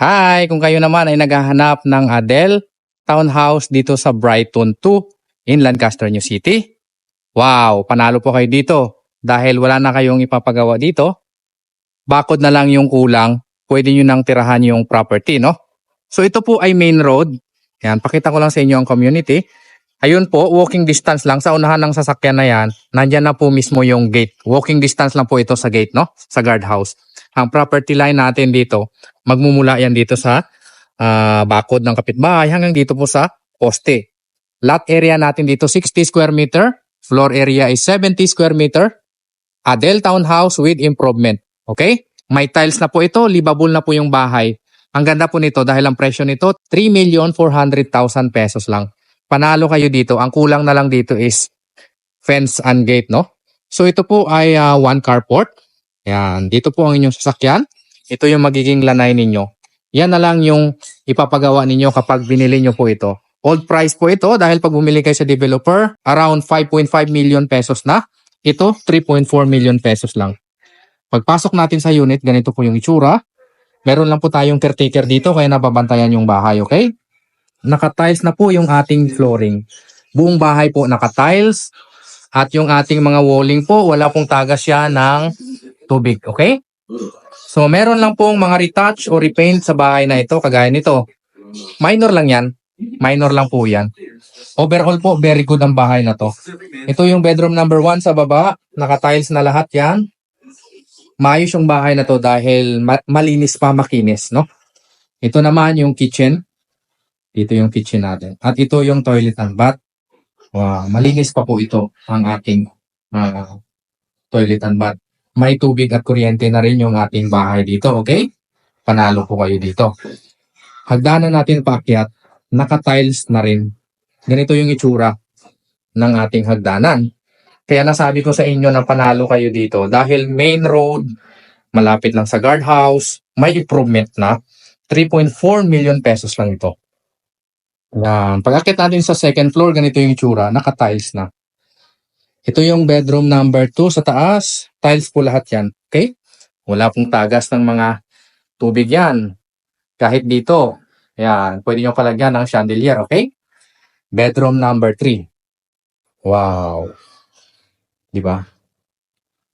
Hi, kung kayo naman ay naghahanap ng Adele Townhouse dito sa Brighton 2 in Lancaster, New City. Wow, panalo po kayo dito dahil wala na kayong ipapagawa dito. Bakod na lang yung kulang, pwede nyo nang tirahan yung property, no? So ito po ay main road. Yan, pakita ko lang sa inyo ang community. Ayun po, walking distance lang sa unahan ng sasakyan na yan. Nandyan na po mismo yung gate. Walking distance lang po ito sa gate, no? Sa guardhouse. Ang property line natin dito, magmumula yan dito sa bakod ng kapitbahay hanggang dito po sa poste. Lot area natin dito 60 square meter. Floor area is 70 square meter. Adele Townhouse with improvement. Okay? May tiles na po ito. Livable na po yung bahay. Ang ganda po nito dahil ang presyo nito 3,400,000 pesos lang. Panalo kayo dito. Ang kulang na lang dito is fence and gate, no? So ito po ay one carport. Yan. Dito po ang inyong sasakyan. Ito yung magiging lanay ninyo. Yan na lang yung ipapagawa ninyo kapag binili nyo po ito. Old price po ito dahil pag bumili kayo sa developer, around 5.5 million pesos na. Ito, 3.4 million pesos lang. Pagpasok natin sa unit, ganito po yung itsura. Meron lang po tayong caretaker dito kaya nababantayan yung bahay, okay? Naka-tiles na po yung ating flooring. Buong bahay po naka-tiles. At yung ating mga walling po, wala pong tagas siya ng tubig, okay? So, meron lang pong mga retouch o repaint sa bahay na ito, kagaya nito. Minor lang yan. Minor lang po yan. Overall po, very good ang bahay na to. Ito yung bedroom number 1 sa baba. Naka-tiles na lahat yan. Maayos yung bahay na to dahil malinis pa, makinis, no? Ito naman yung kitchen. Dito yung kitchen natin. At ito yung toilet and bath. Wow, malinis pa po ito ang ating toilet and bath. May tubig at kuryente na rin yung ating bahay dito, okay? Panalo po kayo dito. Hagdanan natin paakyat, naka-tiles na rin. Ganito yung itsura ng ating hagdanan. Kaya nasabi ko sa inyo na panalo kayo dito dahil main road, malapit lang sa guardhouse, may improvement na. 3.4 million pesos lang ito. Yan. Pag-akit natin sa second floor, ganito yung itsura, naka-tiles na. Ito yung bedroom number 2 sa taas. Tiles po lahat yan. Okay? Wala pong tagas ng mga tubig yan. Kahit dito. Yan. Pwede nyo palagyan ng chandelier. Okay? Bedroom number 3. Wow. Diba?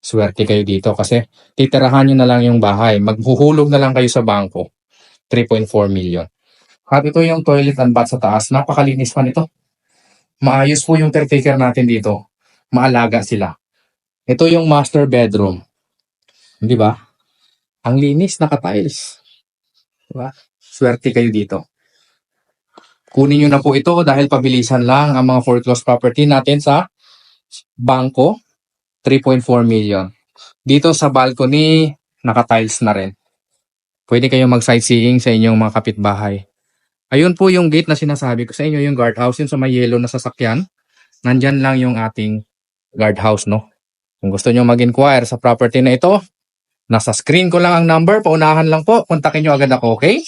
Swerte kayo dito kasi titirahan nyo na lang yung bahay. Maghuhulog na lang kayo sa bangko. 3.4 million. At ito yung toilet and bath sa taas. Napakalinis pa nito. Maayos po yung caretaker natin dito. Maalaga sila. Ito yung master bedroom. Di ba? Ang linis, naka-tiles. Diba? Swerte kayo dito. Kunin nyo na po ito dahil pabilisan lang ang mga foreclosed property natin sa bangko. 3.4 million. Dito sa balcony, naka-tiles na rin. Pwede kayong mag-sightseeing sa inyong mga kapitbahay. Ayun po yung gate na sinasabi ko sa inyo, yung guardhouse, yung sa may yellow na sasakyan. Nandyan lang yung ating guardhouse, no? Kung gusto nyo mag-inquire sa property na ito, nasa screen ko lang ang number, paunahan lang po, kontakin nyo agad ako, okay?